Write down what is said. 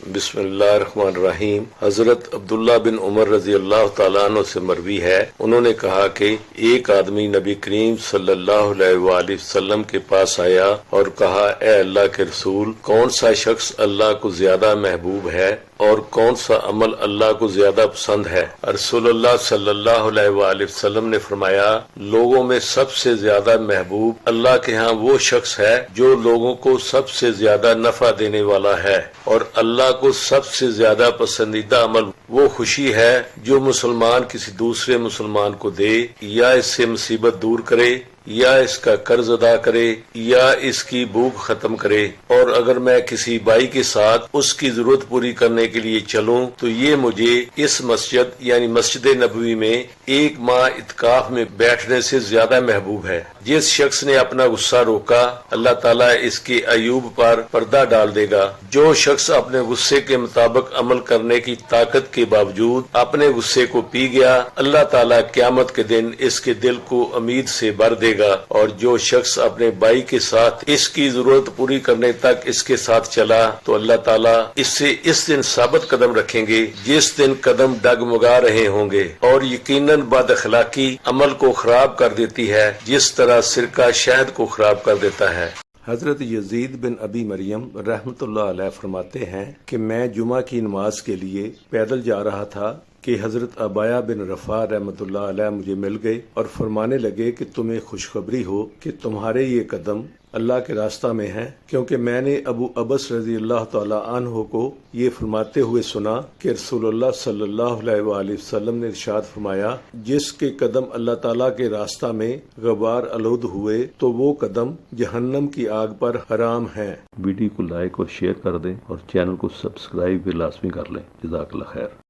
بسم اللہ الرحمن الرحیم۔ حضرت عبداللہ بن عمر رضی اللہ تعالیٰ عنہ سے مروی ہے، انہوں نے کہا کہ ایک آدمی نبی کریم صلی اللہ علیہ وآلہ وسلم کے پاس آیا اور کہا، اے اللہ کے رسول، کون سا شخص اللہ کو زیادہ محبوب ہے اور کون سا عمل اللہ کو زیادہ پسند ہے؟ رسول اللہ صلی اللہ علیہ وآلہ وسلم نے فرمایا، لوگوں میں سب سے زیادہ محبوب اللہ کے ہاں وہ شخص ہے جو لوگوں کو سب سے زیادہ نفع دینے والا ہے، اور اللہ کو سب سے زیادہ پسندیدہ عمل وہ خوشی ہے جو مسلمان کسی دوسرے مسلمان کو دے، یا اس سے مصیبت دور کرے، یا اس کا قرض ادا کرے، یا اس کی بھوک ختم کرے۔ اور اگر میں کسی بھائی کے ساتھ اس کی ضرورت پوری کرنے کے لیے چلوں تو یہ مجھے اس مسجد یعنی مسجد نبوی میں ایک ماہ اعتکاف میں بیٹھنے سے زیادہ محبوب ہے۔ جس شخص نے اپنا غصہ روکا، اللہ تعالیٰ اس کے عیوب پر پردہ ڈال دے گا۔ جو شخص اپنے غصے کے مطابق عمل کرنے کی طاقت کے باوجود اپنے غصے کو پی گیا، اللہ تعالیٰ قیامت کے دن اس کے دل کو امید سے بھر دے گا۔ اور جو شخص اپنے بھائی کے ساتھ اس کی ضرورت پوری کرنے تک اس کے ساتھ چلا تو اللہ تعالیٰ اس سے اس دن ثابت قدم رکھیں گے جس دن قدم ڈگمگا رہے ہوں گے، اور یقیناً بد اخلاقی عمل کو خراب کر دیتی ہے جس طرح سرکہ شہد کو خراب کر دیتا ہے۔ حضرت یزید بن ابی مریم رحمۃ اللہ علیہ فرماتے ہیں کہ میں جمعہ کی نماز کے لیے پیدل جا رہا تھا کہ حضرت عبایہ بن رفاع رحمۃ اللہ علیہ مجھے مل گئے اور فرمانے لگے کہ تمہیں خوشخبری ہو کہ تمہارے یہ قدم اللہ کے راستہ میں ہیں، کیونکہ میں نے ابو عبس رضی اللہ تعالی عنہ کو یہ فرماتے ہوئے سنا کہ رسول اللہ صلی اللہ علیہ وآلہ وسلم نے ارشاد فرمایا، جس کے قدم اللہ تعالیٰ کے راستہ میں غبار آلود ہوئے تو وہ قدم جہنم کی آگ پر حرام ہیں۔ ویڈیو کو لائک اور شیئر کر دیں اور چینل کو سبسکرائب بھی لازمی کر لیں۔ جزاک اللہ خیر۔